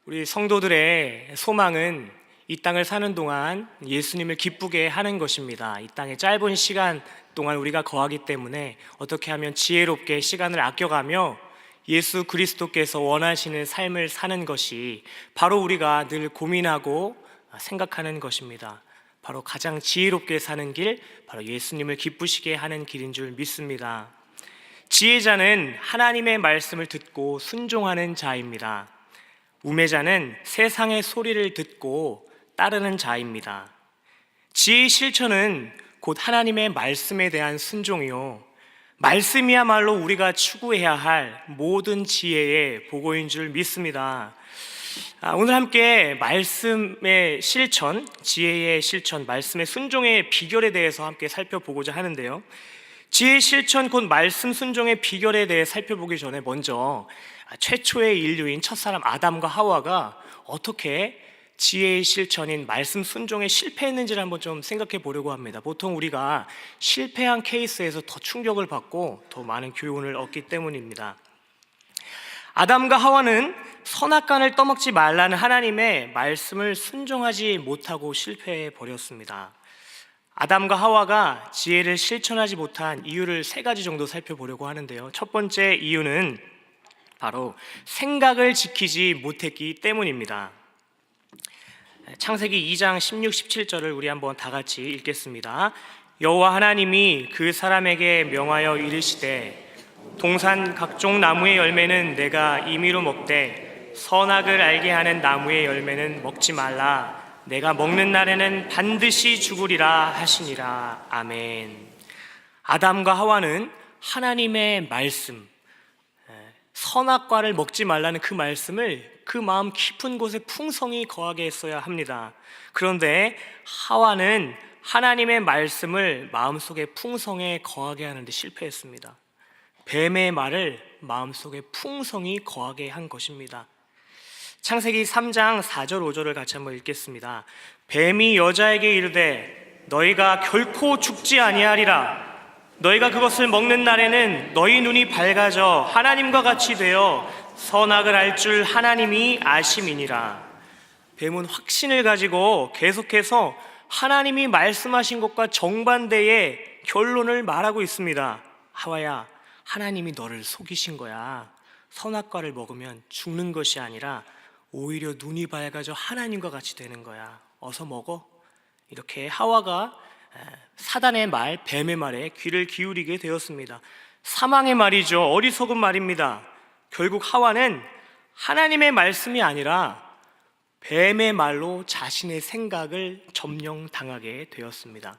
우리 성도들의 소망은 이 땅을 사는 동안 예수님을 기쁘게 하는 것입니다. 이 땅의 짧은 시간 동안 우리가 거하기 때문에 어떻게 하면 지혜롭게 시간을 아껴가며 예수 그리스도께서 원하시는 삶을 사는 것이 바로 우리가 늘 고민하고 생각하는 것입니다. 바로 가장 지혜롭게 사는 길, 바로 예수님을 기쁘시게 하는 길인 줄 믿습니다. 지혜자는 하나님의 말씀을 듣고 순종하는 자입니다. 우매자는 세상의 소리를 듣고 따르는 자입니다. 지혜의 실천은 곧 하나님의 말씀에 대한 순종이요, 말씀이야말로 우리가 추구해야 할 모든 지혜의 보고인 줄 믿습니다. 오늘 함께 말씀의 실천, 지혜의 실천, 말씀의 순종의 비결에 대해서 함께 살펴보고자 하는데요, 지혜의 실천 곧 말씀 순종의 비결에 대해 살펴보기 전에 먼저 최초의 인류인 첫사람 아담과 하와가 어떻게 지혜의 실천인 말씀 순종에 실패했는지를 한번 좀 생각해 보려고 합니다. 보통 우리가 실패한 케이스에서 더 충격을 받고 더 많은 교훈을 얻기 때문입니다. 아담과 하와는 선악과를 떠먹지 말라는 하나님의 말씀을 순종하지 못하고 실패해 버렸습니다. 아담과 하와가 지혜를 실천하지 못한 이유를 3가지 정도 살펴보려고 하는데요, 첫 번째 이유는 바로 생각을 지키지 못했기 때문입니다. 창세기 2장 16, 17절을 우리 한번 다 같이 읽겠습니다. 여호와 하나님이 그 사람에게 명하여 이르시되 동산 각종 나무의 열매는 내가 임의로 먹되 선악을 알게 하는 나무의 열매는 먹지 말라. 내가 먹는 날에는 반드시 죽으리라 하시니라. 아멘. 아담과 하와는 하나님의 말씀, 선악과를 먹지 말라는 그 말씀을 그 마음 깊은 곳에 풍성히 거하게 했어야 합니다. 그런데 하와는 하나님의 말씀을 마음속에 풍성히 거하게 하는데 실패했습니다. 뱀의 말을 마음속에 풍성히 거하게 한 것입니다. 창세기 3장 4절 5절을 같이 한번 읽겠습니다. 뱀이 여자에게 이르되 너희가 결코 죽지 아니하리라. 너희가 그것을 먹는 날에는 너희 눈이 밝아져 하나님과 같이 되어 선악을 알 줄 하나님이 아심이니라. 뱀은 확신을 가지고 계속해서 하나님이 말씀하신 것과 정반대의 결론을 말하고 있습니다. 하와야, 하나님이 너를 속이신 거야. 선악과를 먹으면 죽는 것이 아니라 오히려 눈이 밝아져 하나님과 같이 되는 거야. 어서 먹어. 이렇게 하와가 사단의 말, 뱀의 말에 귀를 기울이게 되었습니다. 사망의 말이죠. 어리석은 말입니다. 결국 하와는 하나님의 말씀이 아니라 뱀의 말로 자신의 생각을 점령당하게 되었습니다.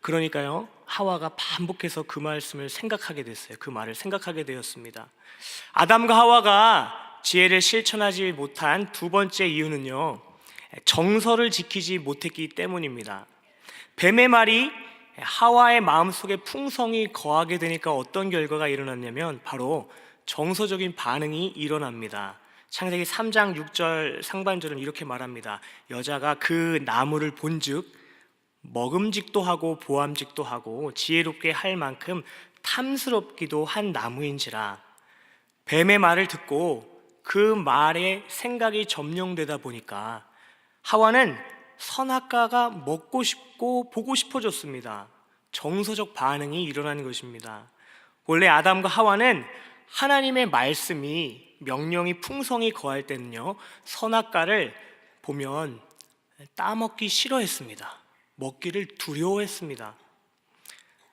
그러니까요, 하와가 반복해서 그 말씀을 생각하게 됐어요. 그 말을 생각하게 되었습니다. 아담과 하와가 지혜를 실천하지 못한 두 번째 이유는요, 정서를 지키지 못했기 때문입니다. 뱀의 말이 하와의 마음속에 풍성히 거하게 되니까 어떤 결과가 일어났냐면 바로 정서적인 반응이 일어납니다. 창세기 3장 6절 상반절은 이렇게 말합니다. 여자가 그 나무를 본즉 먹음직도 하고 보암직도 하고 지혜롭게 할 만큼 탐스럽기도 한 나무인지라. 뱀의 말을 듣고 그 말에 생각이 점령되다 보니까 하와는 선악과가 먹고 싶고 보고 싶어졌습니다. 정서적 반응이 일어나는 것입니다. 원래 아담과 하와는 하나님의 말씀이, 명령이 풍성히 거할 때는요, 선악과를 보면 따먹기 싫어했습니다. 먹기를 두려워했습니다.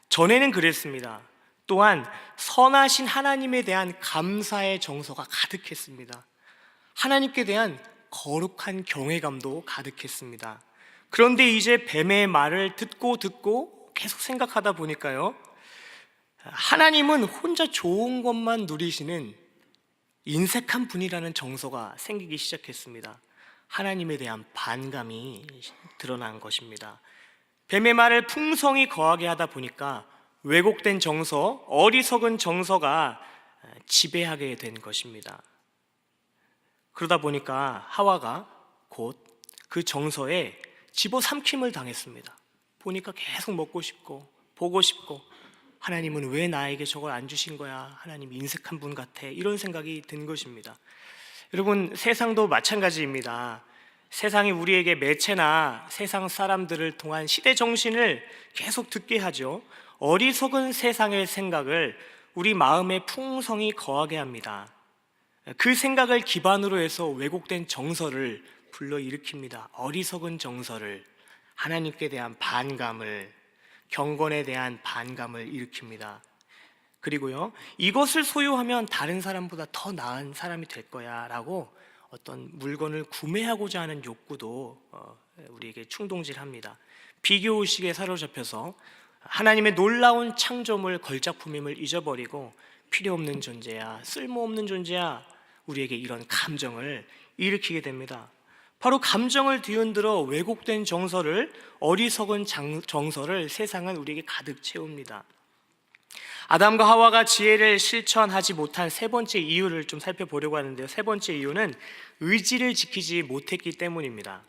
전에는 그랬습니다. 또한 선하신 하나님에 대한 감사의 정서가 가득했습니다. 하나님께 대한 거룩한 경외감도 가득했습니다. 그런데 이제 뱀의 말을 듣고 계속 생각하다 보니까요, 하나님은 혼자 좋은 것만 누리시는 인색한 분이라는 정서가 생기기 시작했습니다. 하나님에 대한 반감이 드러난 것입니다. 뱀의 말을 풍성히 거하게 하다 보니까 왜곡된 정서, 어리석은 정서가 지배하게 된 것입니다. 그러다 보니까 하와가 곧 그 정서에 집어삼킴을 당했습니다. 보니까 계속 먹고 싶고 보고 싶고, 하나님은 왜 나에게 저걸 안 주신 거야? 하나님 인색한 분 같아. 이런 생각이 든 것입니다. 여러분, 세상도 마찬가지입니다. 세상이 우리에게 매체나 세상 사람들을 통한 시대 정신을 계속 듣게 하죠. 어리석은 세상의 생각을 우리 마음에 풍성히 거하게 합니다. 그 생각을 기반으로 해서 왜곡된 정서를 불러일으킵니다. 어리석은 정서를, 하나님께 대한 반감을, 경건에 대한 반감을 일으킵니다. 그리고요, 이것을 소유하면 다른 사람보다 더 나은 사람이 될 거야 라고 어떤 물건을 구매하고자 하는 욕구도 우리에게 충동질합니다. 비교의식에 사로잡혀서 하나님의 놀라운 창조물 걸작품임을 잊어버리고 필요 없는 존재야, 쓸모없는 존재야, 우리에게 이런 감정을 일으키게 됩니다. 바로 감정을 뒤흔들어 왜곡된 정서를, 어리석은 정서를 세상은 우리에게 가득 채웁니다. 아담과 하와가 지혜를 실천하지 못한 세 번째 이유를 좀 살펴보려고 하는데요. 세 번째 이유는 의지를 지키지 못했기 때문입니다.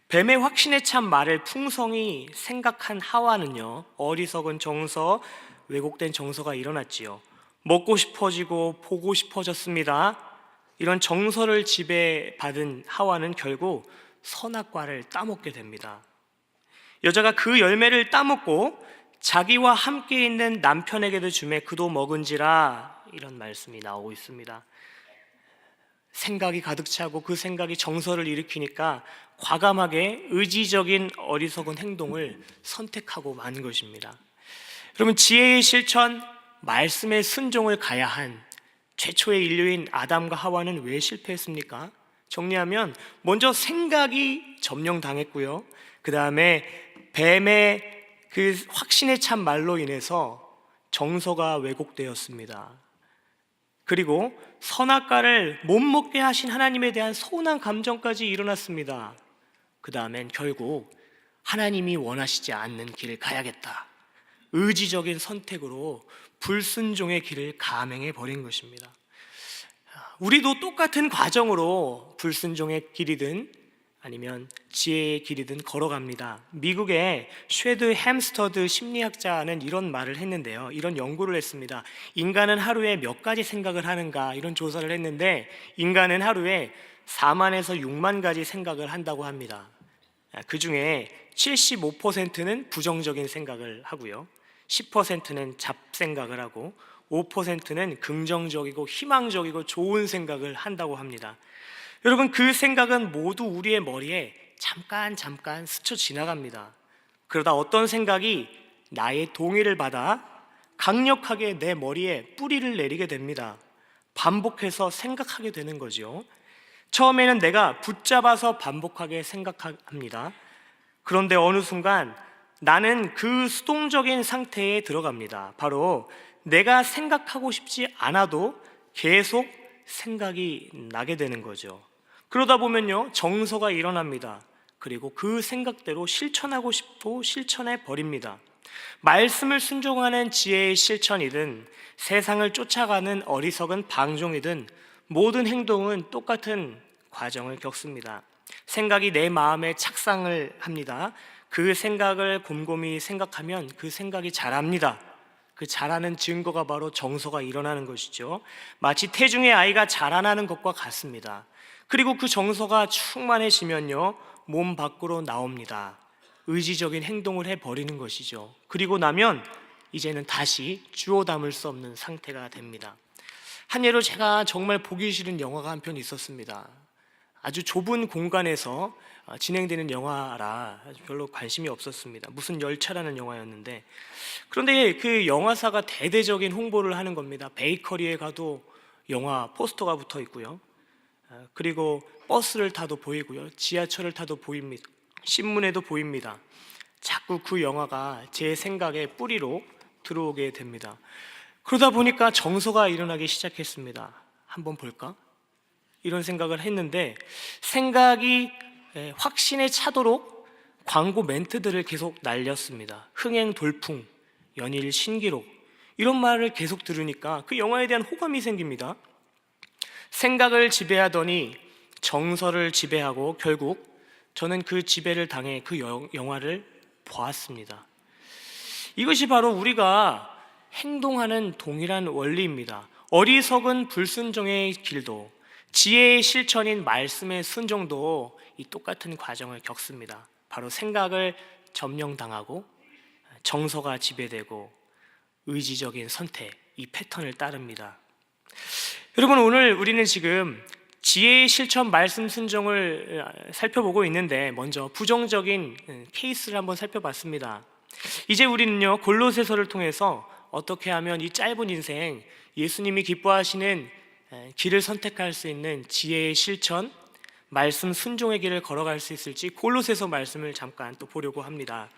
뱀의 확신에 찬 말을 풍성히 생각한 하와는요, 어리석은 정서, 왜곡된 정서가 일어났지요. 먹고 싶어지고 보고 싶어졌습니다. 이런 정서를 지배받은 하와는 결국 선악과를 따먹게 됩니다. 여자가 그 열매를 따먹고 자기와 함께 있는 남편에게도 주매 그도 먹은지라, 이런 말씀이 나오고 있습니다. 생각이 가득 차고 그 생각이 정서를 일으키니까 과감하게 의지적인 어리석은 행동을 선택하고 만 것입니다. 여러분, 지혜의 실천, 말씀의 순종을 가야 한 최초의 인류인 아담과 하와는 왜 실패했습니까? 정리하면 먼저 생각이 점령당했고요, 그 다음에 뱀의 그 확신에 찬 말로 인해서 정서가 왜곡되었습니다. 그리고 선악과를 못 먹게 하신 하나님에 대한 서운한 감정까지 일어났습니다. 그 다음엔 결국 하나님이 원하시지 않는 길을 가야겠다, 의지적인 선택으로 불순종의 길을 감행해 버린 것입니다. 우리도 똑같은 과정으로 불순종의 길이든 아니면 지혜의 길이든 걸어갑니다. 미국의 쉐드 햄스터드 심리학자는 이런 말을 했는데요, 이런 연구를 했습니다. 인간은 하루에 몇 가지 생각을 하는가, 이런 조사를 했는데 인간은 하루에 4만에서 6만 가지 생각을 한다고 합니다. 그 중에 75%는 부정적인 생각을 하고요, 10%는 잡생각을 하고 5%는 긍정적이고 희망적이고 좋은 생각을 한다고 합니다. 여러분, 그 생각은 모두 우리의 머리에 잠깐 스쳐 지나갑니다. 그러다 어떤 생각이 나의 동의를 받아 강력하게 내 머리에 뿌리를 내리게 됩니다. 반복해서 생각하게 되는 거죠. 처음에는 내가 붙잡아서 반복하게 생각합니다. 그런데 어느 순간 나는 그 수동적인 상태에 들어갑니다. 바로 내가 생각하고 싶지 않아도 계속 생각이 나게 되는 거죠. 그러다 보면요, 정서가 일어납니다. 그리고 그 생각대로 실천하고 싶고 실천해 버립니다. 말씀을 순종하는 지혜의 실천이든 세상을 쫓아가는 어리석은 방종이든 모든 행동은 똑같은 과정을 겪습니다. 생각이 내 마음에 착상을 합니다. 그 생각을 곰곰이 생각하면 그 생각이 자랍니다. 그 자라는 증거가 바로 정서가 일어나는 것이죠. 마치 태중의 아이가 자라나는 것과 같습니다. 그리고 그 정서가 충만해지면요, 몸 밖으로 나옵니다. 의지적인 행동을 해버리는 것이죠. 그리고 나면 이제는 다시 주워 담을 수 없는 상태가 됩니다. 한 예로 제가 정말 보기 싫은 영화가 한 편 있었습니다. 아주 좁은 공간에서 진행되는 영화라 별로 관심이 없었습니다. 무슨 열차라는 영화였는데, 그런데 그 영화사가 대대적인 홍보를 하는 겁니다. 베이커리에 가도 영화 포스터가 붙어 있고요, 그리고 버스를 타도 보이고요, 지하철을 타도 보입니다. 신문에도 보입니다. 자꾸 그 영화가 제 생각의 뿌리로 들어오게 됩니다. 그러다 보니까 정서가 일어나기 시작했습니다. 한번 볼까? 이런 생각을 했는데, 생각이 확신에 차도록 광고 멘트들을 계속 날렸습니다. 흥행 돌풍, 연일 신기록, 이런 말을 계속 들으니까 그 영화에 대한 호감이 생깁니다. 생각을 지배하더니 정서를 지배하고 결국 저는 그 지배를 당해 그 영화를 보았습니다. 이것이 바로 우리가 행동하는 동일한 원리입니다. 어리석은 불순종의 길도 지혜의 실천인 말씀의 순종도 이 똑같은 과정을 겪습니다. 바로 생각을 점령당하고 정서가 지배되고 의지적인 선택, 이 패턴을 따릅니다. 여러분, 오늘 우리는 지금 지혜의 실천 말씀 순종을 살펴보고 있는데, 먼저 부정적인 케이스를 한번 살펴봤습니다. 이제 우리는요, 골로새서를 통해서 어떻게 하면 이 짧은 인생, 예수님이 기뻐하시는 길을 선택할 수 있는 지혜의 실천, 말씀 순종의 길을 걸어갈 수 있을지 골로새서 말씀을 잠깐 또 보려고 합니다.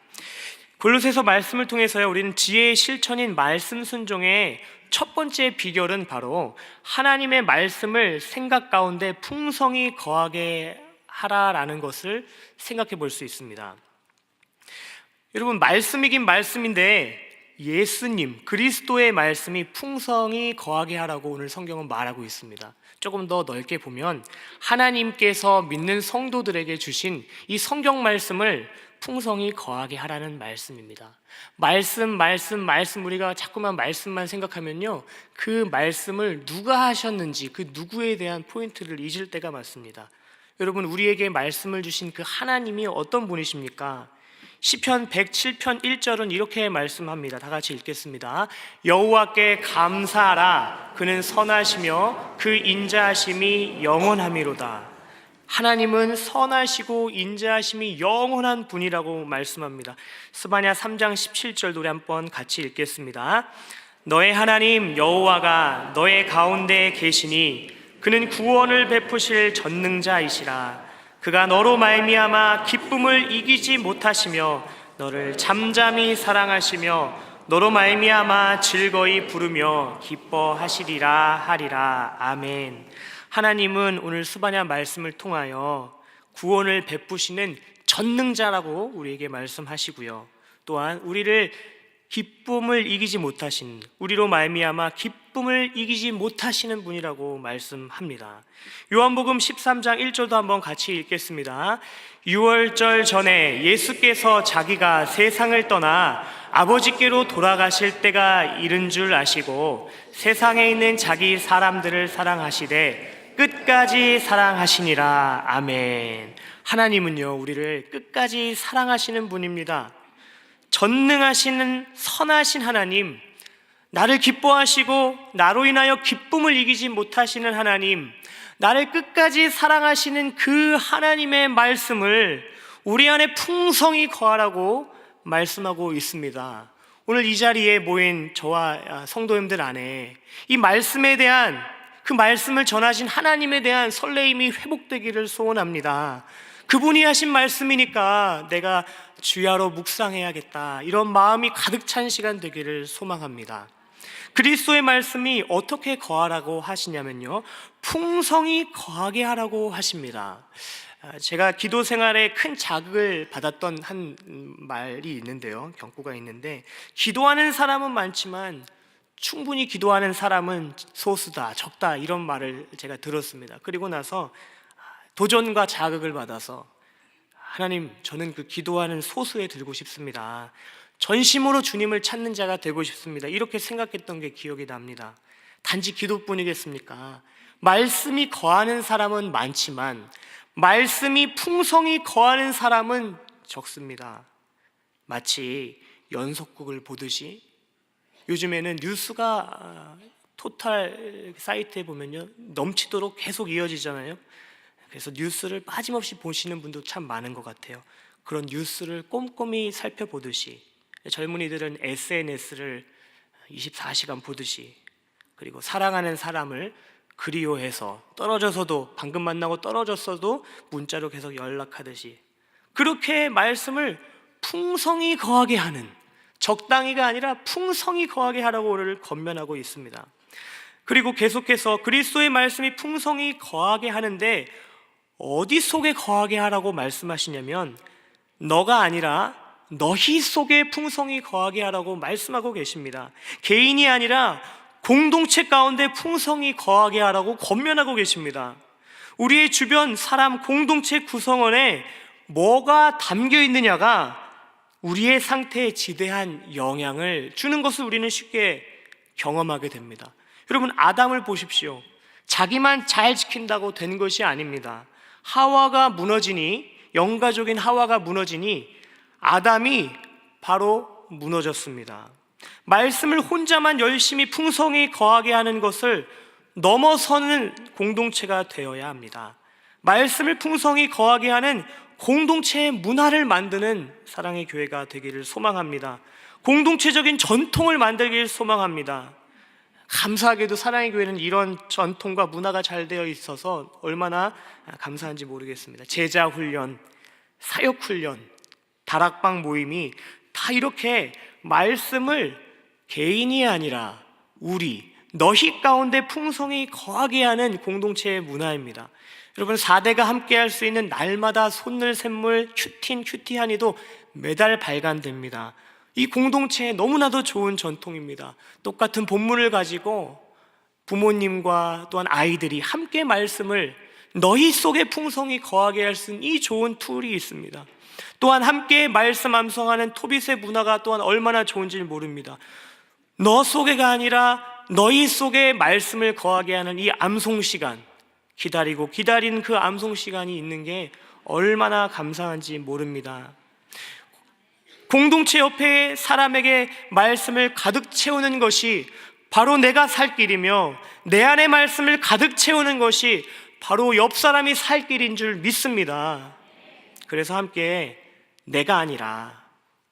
골로새서 말씀을 통해서요, 우리는 지혜의 실천인 말씀 순종의 첫 번째 비결은 바로 하나님의 말씀을 생각 가운데 풍성히 거하게 하라라는 것을 생각해 볼 수 있습니다. 여러분, 말씀이긴 말씀인데 예수님, 그리스도의 말씀이 풍성히 거하게 하라고 오늘 성경은 말하고 있습니다. 조금 더 넓게 보면 하나님께서 믿는 성도들에게 주신 이 성경 말씀을 풍성히 거하게 하라는 말씀입니다. 말씀 우리가 자꾸만 말씀만 생각하면요, 그 말씀을 누가 하셨는지 그 누구에 대한 포인트를 잊을 때가 많습니다. 여러분, 우리에게 말씀을 주신 그 하나님이 어떤 분이십니까? 시편 107편 1절은 이렇게 말씀합니다. 다 같이 읽겠습니다. 여호와께 감사하라. 그는 선하시며 그 인자하심이 영원함이로다. 하나님은 선하시고 인자하심이 영원한 분이라고 말씀합니다. 스바냐 3장 17절 우리 한번 같이 읽겠습니다. 너의 하나님 여호와가 너의 가운데에 계시니 그는 구원을 베푸실 전능자이시라. 그가 너로 말미암아 기쁨을 이기지 못하시며 너를 잠잠히 사랑하시며 너로 말미암아 즐거이 부르며 기뻐하시리라 하리라. 아멘. 하나님은 오늘 스바냐 말씀을 통하여 구원을 베푸시는 전능자라고 우리에게 말씀하시고요, 또한 우리를 기쁨을 이기지 못하신, 우리로 말미암아 기쁨을 이기지 못하시는 분이라고 말씀합니다. 요한복음 13장 1절도 한번 같이 읽겠습니다. 유월절 전에 예수께서 자기가 세상을 떠나 아버지께로 돌아가실 때가 이른 줄 아시고 세상에 있는 자기 사람들을 사랑하시되 끝까지 사랑하시니라. 아멘. 하나님은요, 우리를 끝까지 사랑하시는 분입니다. 전능하시는 선하신 하나님, 나를 기뻐하시고 나로 인하여 기쁨을 이기지 못하시는 하나님, 나를 끝까지 사랑하시는 그 하나님의 말씀을 우리 안에 풍성히 거하라고 말씀하고 있습니다. 오늘 이 자리에 모인 저와 성도님들 안에 이 말씀에 대한, 그 말씀을 전하신 하나님에 대한 설레임이 회복되기를 소원합니다. 그분이 하신 말씀이니까 내가 주야로 묵상해야겠다, 이런 마음이 가득 찬 시간 되기를 소망합니다. 그리스도의 말씀이 어떻게 거하라고 하시냐면요, 풍성히 거하게 하라고 하십니다. 제가 기도 생활에 큰 자극을 받았던 한 말이 있는데요, 경고가 있는데, 기도하는 사람은 많지만 충분히 기도하는 사람은 소수다, 적다, 이런 말을 제가 들었습니다. 그리고 나서 도전과 자극을 받아서 하나님, 저는 그 기도하는 소수에 들고 싶습니다. 전심으로 주님을 찾는 자가 되고 싶습니다. 이렇게 생각했던 게 기억이 납니다. 단지 기도뿐이겠습니까? 말씀이 거하는 사람은 많지만 말씀이 풍성히 거하는 사람은 적습니다. 마치 연속극을 보듯이 요즘에는 뉴스가 토탈 사이트에 보면요, 넘치도록 계속 이어지잖아요. 그래서 뉴스를 빠짐없이 보시는 분도 참 많은 것 같아요. 그런 뉴스를 꼼꼼히 살펴보듯이 젊은이들은 SNS를 24시간 보듯이, 그리고 사랑하는 사람을 그리워해서 떨어져서도, 방금 만나고 떨어졌어도 문자로 계속 연락하듯이, 그렇게 말씀을 풍성히 거하게 하는, 적당히가 아니라 풍성히 거하게 하라고 우리를 권면하고 있습니다. 그리고 계속해서 그리스도의 말씀이 풍성히 거하게 하는데 어디 속에 거하게 하라고 말씀하시냐면 너가 아니라 너희 속에 풍성히 거하게 하라고 말씀하고 계십니다. 개인이 아니라 공동체 가운데 풍성히 거하게 하라고 권면하고 계십니다. 우리의 주변 사람 공동체 구성원에 뭐가 담겨 있느냐가 우리의 상태에 지대한 영향을 주는 것을 우리는 쉽게 경험하게 됩니다. 여러분, 아담을 보십시오. 자기만 잘 지킨다고 된 것이 아닙니다. 하와가 무너지니, 영가족인 하와가 무너지니 아담이 바로 무너졌습니다. 말씀을 혼자만 열심히 풍성히 거하게 하는 것을 넘어서는 공동체가 되어야 합니다. 말씀을 풍성히 거하게 하는 공동체의 문화를 만드는 사랑의 교회가 되기를 소망합니다. 공동체적인 전통을 만들기를 소망합니다. 감사하게도 사랑의 교회는 이런 전통과 문화가 잘 되어 있어서 얼마나 감사한지 모르겠습니다. 제자 훈련, 사역 훈련, 다락방 모임이 다 이렇게 말씀을 개인이 아니라 우리, 너희 가운데 풍성히 거하게 하는 공동체의 문화입니다. 여러분, 4대가 함께 할 수 있는 날마다 손을 샘물 큐티하니도 매달 발간됩니다. 이 공동체에 너무나도 좋은 전통입니다. 똑같은 본문을 가지고 부모님과 또한 아이들이 함께 말씀을 너희 속에 풍성히 거하게 할 수 있는 이 좋은 툴이 있습니다. 또한 함께 말씀 암송하는 토빗의 문화가 또한 얼마나 좋은지 모릅니다. 너 속에가 아니라 너희 속에 말씀을 거하게 하는 이 암송 시간, 기다린 그 암송 시간이 있는 게 얼마나 감사한지 모릅니다. 공동체 옆에 사람에게 말씀을 가득 채우는 것이 바로 내가 살 길이며, 내 안에 말씀을 가득 채우는 것이 바로 옆 사람이 살 길인 줄 믿습니다. 그래서 함께 내가 아니라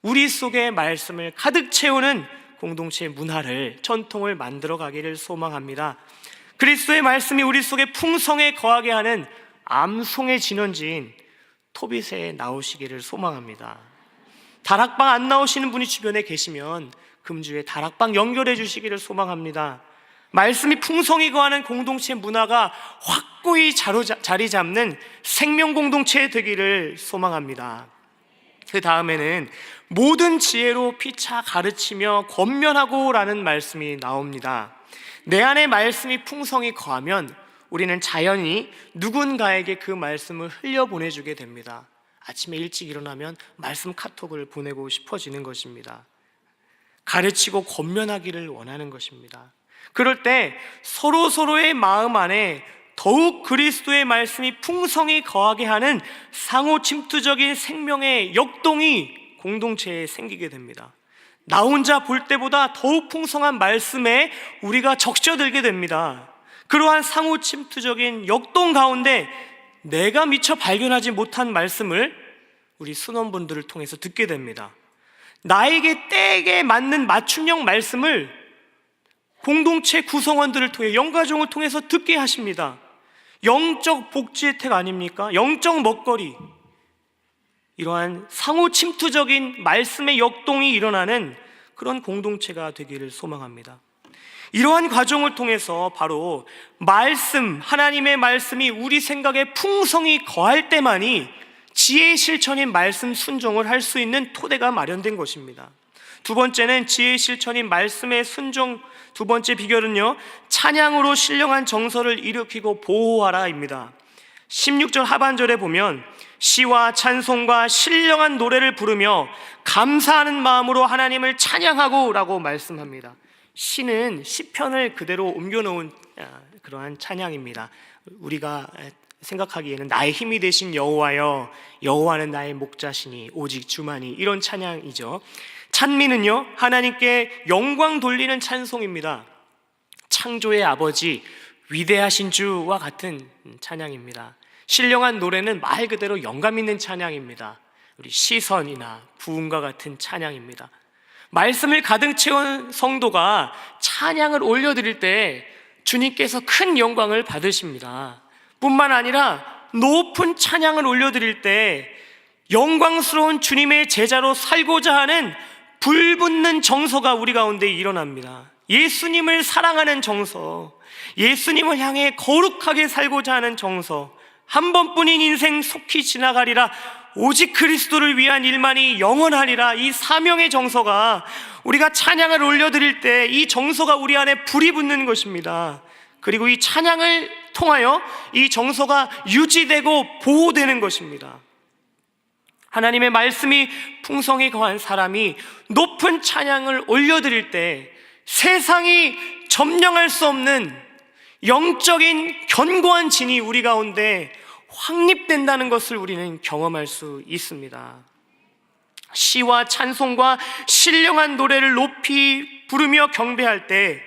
우리 속에 말씀을 가득 채우는 공동체 문화를, 전통을 만들어 가기를 소망합니다. 그리스도의 말씀이 우리 속에 풍성에 거하게 하는 암송의 진원지인 토빗에 나오시기를 소망합니다. 다락방 안 나오시는 분이 주변에 계시면 금주에 다락방 연결해 주시기를 소망합니다. 말씀이 풍성히 거하는 공동체 문화가 확고히 자리 잡는 생명 공동체 되기를 소망합니다. 그 다음에는 모든 지혜로 피차 가르치며 권면하고 라는 말씀이 나옵니다. 내 안에 말씀이 풍성히 거하면 우리는 자연히 누군가에게 그 말씀을 흘려보내주게 됩니다. 아침에 일찍 일어나면 말씀 카톡을 보내고 싶어지는 것입니다. 가르치고 권면하기를 원하는 것입니다. 그럴 때 서로의 마음 안에 더욱 그리스도의 말씀이 풍성히 거하게 하는 상호 침투적인 생명의 역동이 공동체에 생기게 됩니다. 나 혼자 볼 때보다 더욱 풍성한 말씀에 우리가 적셔들게 됩니다. 그러한 상호 침투적인 역동 가운데 내가 미처 발견하지 못한 말씀을 우리 순원분들을 통해서 듣게 됩니다. 나에게 때에 맞는 맞춤형 말씀을 공동체 구성원들을 통해, 영가족을 통해서 듣게 하십니다. 영적 복지 혜택 아닙니까? 영적 먹거리. 이러한 상호 침투적인 말씀의 역동이 일어나는 그런 공동체가 되기를 소망합니다. 이러한 과정을 통해서 바로 말씀, 하나님의 말씀이 우리 생각에 풍성히 거할 때만이 지혜의 실천인 말씀 순종을 할 수 있는 토대가 마련된 것입니다. 두 번째는 지혜의 실천인 말씀의 순종, 두 번째 비결은요, 찬양으로 신령한 정서를 일으키고 보호하라입니다. 16절 하반절에 보면 시와 찬송과 신령한 노래를 부르며 감사하는 마음으로 하나님을 찬양하고 라고 말씀합니다. 시는 시편을 그대로 옮겨놓은 그러한 찬양입니다. 우리가 생각하기에는 나의 힘이 되신 여호와여, 여호와는 나의 목자시니 오직 주만이, 이런 찬양이죠. 찬미는요, 하나님께 영광 돌리는 찬송입니다. 창조의 아버지, 위대하신 주와 같은 찬양입니다. 신령한 노래는 말 그대로 영감 있는 찬양입니다. 우리 시선이나 부흥과 같은 찬양입니다. 말씀을 가득 채운 성도가 찬양을 올려드릴 때 주님께서 큰 영광을 받으십니다. 뿐만 아니라 높은 찬양을 올려드릴 때 영광스러운 주님의 제자로 살고자 하는 불붙는 정서가 우리 가운데 일어납니다. 예수님을 사랑하는 정서, 예수님을 향해 거룩하게 살고자 하는 정서, 한 번뿐인 인생 속히 지나가리라, 오직 그리스도를 위한 일만이 영원하리라, 이 사명의 정서가 우리가 찬양을 올려드릴 때 이 정서가 우리 안에 불이 붙는 것입니다. 그리고 이 찬양을 통하여 이 정서가 유지되고 보호되는 것입니다. 하나님의 말씀이 풍성히 거한 사람이 높은 찬양을 올려드릴 때 세상이 점령할 수 없는 영적인 견고한 진이 우리 가운데 확립된다는 것을 우리는 경험할 수 있습니다. 시와 찬송과 신령한 노래를 높이 부르며 경배할 때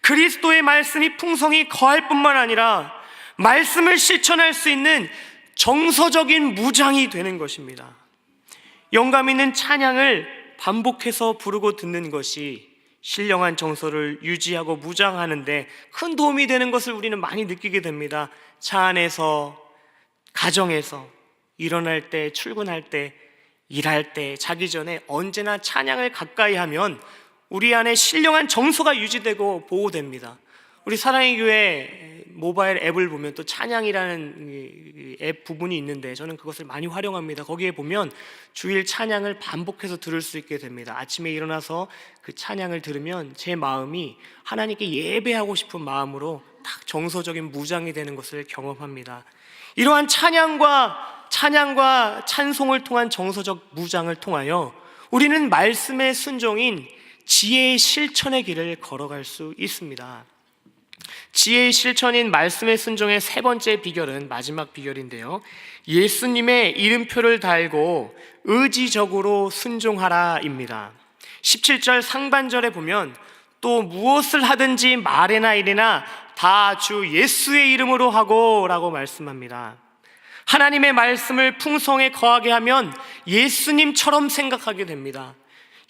그리스도의 말씀이 풍성히 거할 뿐만 아니라 말씀을 실천할 수 있는 정서적인 무장이 되는 것입니다. 영감 있는 찬양을 반복해서 부르고 듣는 것이 신령한 정서를 유지하고 무장하는데 큰 도움이 되는 것을 우리는 많이 느끼게 됩니다. 차 안에서, 가정에서, 일어날 때, 출근할 때, 일할 때, 자기 전에 언제나 찬양을 가까이 하면 우리 안에 신령한 정서가 유지되고 보호됩니다. 우리 사랑의 교회 모바일 앱을 보면 또 찬양이라는 앱 부분이 있는데 저는 그것을 많이 활용합니다. 거기에 보면 주일 찬양을 반복해서 들을 수 있게 됩니다. 아침에 일어나서 그 찬양을 들으면 제 마음이 하나님께 예배하고 싶은 마음으로 딱 정서적인 무장이 되는 것을 경험합니다. 이러한 찬양과 찬송을 통한 정서적 무장을 통하여 우리는 말씀의 순종인 지혜의 실천의 길을 걸어갈 수 있습니다. 지혜의 실천인 말씀의 순종의 세 번째 비결은 마지막 비결인데요, 예수님의 이름표를 달고 의지적으로 순종하라입니다. 17절 상반절에 보면 또 무엇을 하든지 말이나 일이나 다 주 예수의 이름으로 하고 라고 말씀합니다. 하나님의 말씀을 풍성에 거하게 하면 예수님처럼 생각하게 됩니다.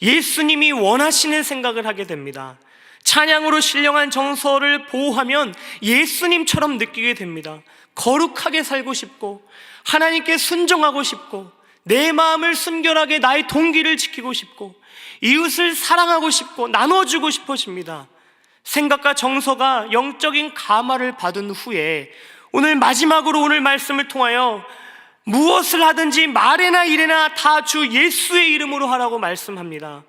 예수님이 원하시는 생각을 하게 됩니다. 찬양으로 신령한 정서를 보호하면 예수님처럼 느끼게 됩니다. 거룩하게 살고 싶고 하나님께 순종하고 싶고 내 마음을 순결하게 나의 동기를 지키고 싶고 이웃을 사랑하고 싶고 나눠주고 싶어집니다. 생각과 정서가 영적인 감화를 받은 후에 오늘 마지막으로 오늘 말씀을 통하여 무엇을 하든지 말에나 일에나 다 주 예수의 이름으로 하라고 말씀합니다.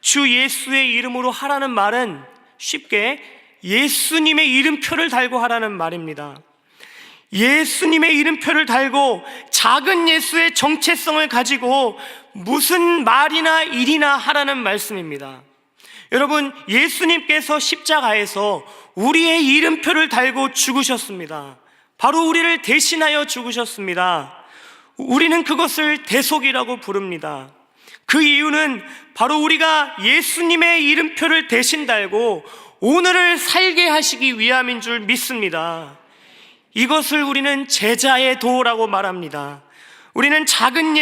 주 예수의 이름으로 하라는 말은 쉽게 예수님의 이름표를 달고 하라는 말입니다. 예수님의 이름표를 달고 작은 예수의 정체성을 가지고 무슨 말이나 일이나 하라는 말씀입니다. 여러분, 예수님께서 십자가에서 우리의 이름표를 달고 죽으셨습니다. 바로 우리를 대신하여 죽으셨습니다. 우리는 그것을 대속이라고 부릅니다. 그 이유는 바로 우리가 예수님의 이름표를 대신 달고 오늘을 살게 하시기 위함인 줄 믿습니다. 이것을 우리는 제자의 도라고 말합니다. 우리는 작은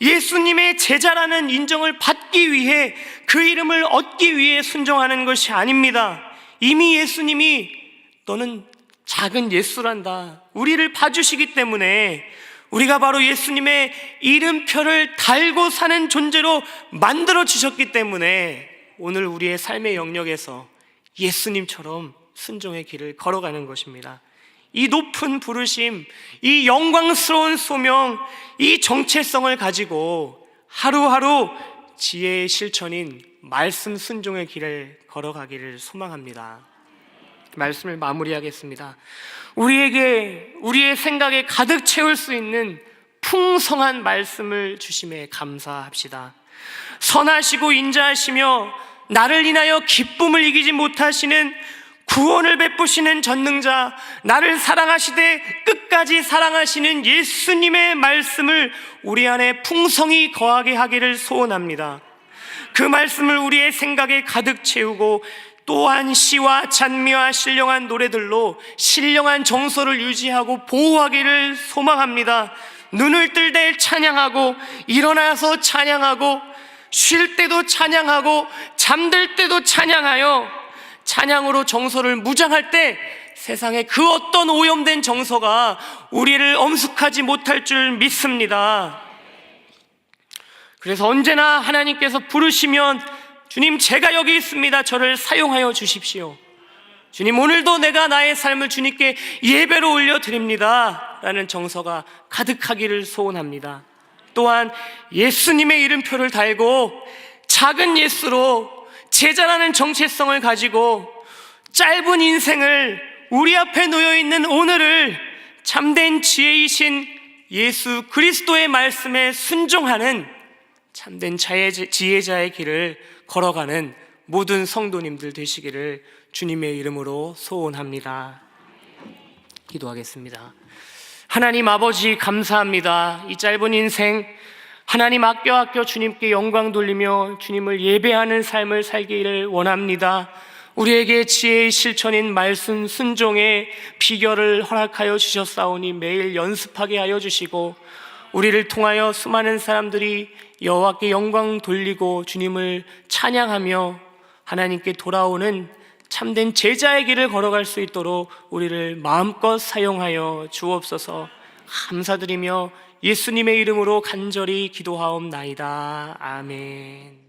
예수님의 제자라는 인정을 받기 위해 그 이름을 얻기 위해 순종하는 것이 아닙니다. 이미 예수님이 너는 작은 예수란다, 우리를 봐주시기 때문에 우리가 바로 예수님의 이름표를 달고 사는 존재로 만들어 주셨기 때문에 오늘 우리의 삶의 영역에서 예수님처럼 순종의 길을 걸어가는 것입니다. 이 높은 부르심, 이 영광스러운 소명, 이 정체성을 가지고 하루하루 지혜의 실천인 말씀 순종의 길을 걸어가기를 소망합니다. 말씀을 마무리하겠습니다. 우리의 생각에 가득 채울 수 있는 풍성한 말씀을 주심에 감사합시다. 선하시고 인자하시며 나를 인하여 기쁨을 이기지 못하시는 구원을 베푸시는 전능자, 나를 사랑하시되 끝까지 사랑하시는 예수님의 말씀을 우리 안에 풍성히 거하게 하기를 소원합니다. 그 말씀을 우리의 생각에 가득 채우고 또한 시와 찬미와 신령한 노래들로 신령한 정서를 유지하고 보호하기를 소망합니다. 눈을 뜰 때 찬양하고 일어나서 찬양하고 쉴 때도 찬양하고 잠들 때도 찬양하여 찬양으로 정서를 무장할 때 세상에 그 어떤 오염된 정서가 우리를 엄습하지 못할 줄 믿습니다. 그래서 언제나 하나님께서 부르시면 주님, 제가 여기 있습니다, 저를 사용하여 주십시오. 주님, 오늘도 내가 나의 삶을 주님께 예배로 올려드립니다 라는 정서가 가득하기를 소원합니다. 또한 예수님의 이름표를 달고 작은 예수로 제자라는 정체성을 가지고 짧은 인생을 우리 앞에 놓여있는 오늘을 참된 지혜이신 예수 그리스도의 말씀에 순종하는 참된 지혜자의 길을 걸어가는 모든 성도님들 되시기를 주님의 이름으로 소원합니다. 기도하겠습니다. 하나님 아버지, 감사합니다. 이 짧은 인생 하나님 아껴 주님께 영광 돌리며 주님을 예배하는 삶을 살기를 원합니다. 우리에게 지혜의 실천인 말씀 순종의 비결을 허락하여 주셨사오니 매일 연습하게 하여 주시고, 우리를 통하여 수많은 사람들이 여호와께 영광 돌리고 주님을 찬양하며 하나님께 돌아오는 참된 제자의 길을 걸어갈 수 있도록 우리를 마음껏 사용하여 주옵소서. 감사드리며 예수님의 이름으로 간절히 기도하옵나이다. 아멘.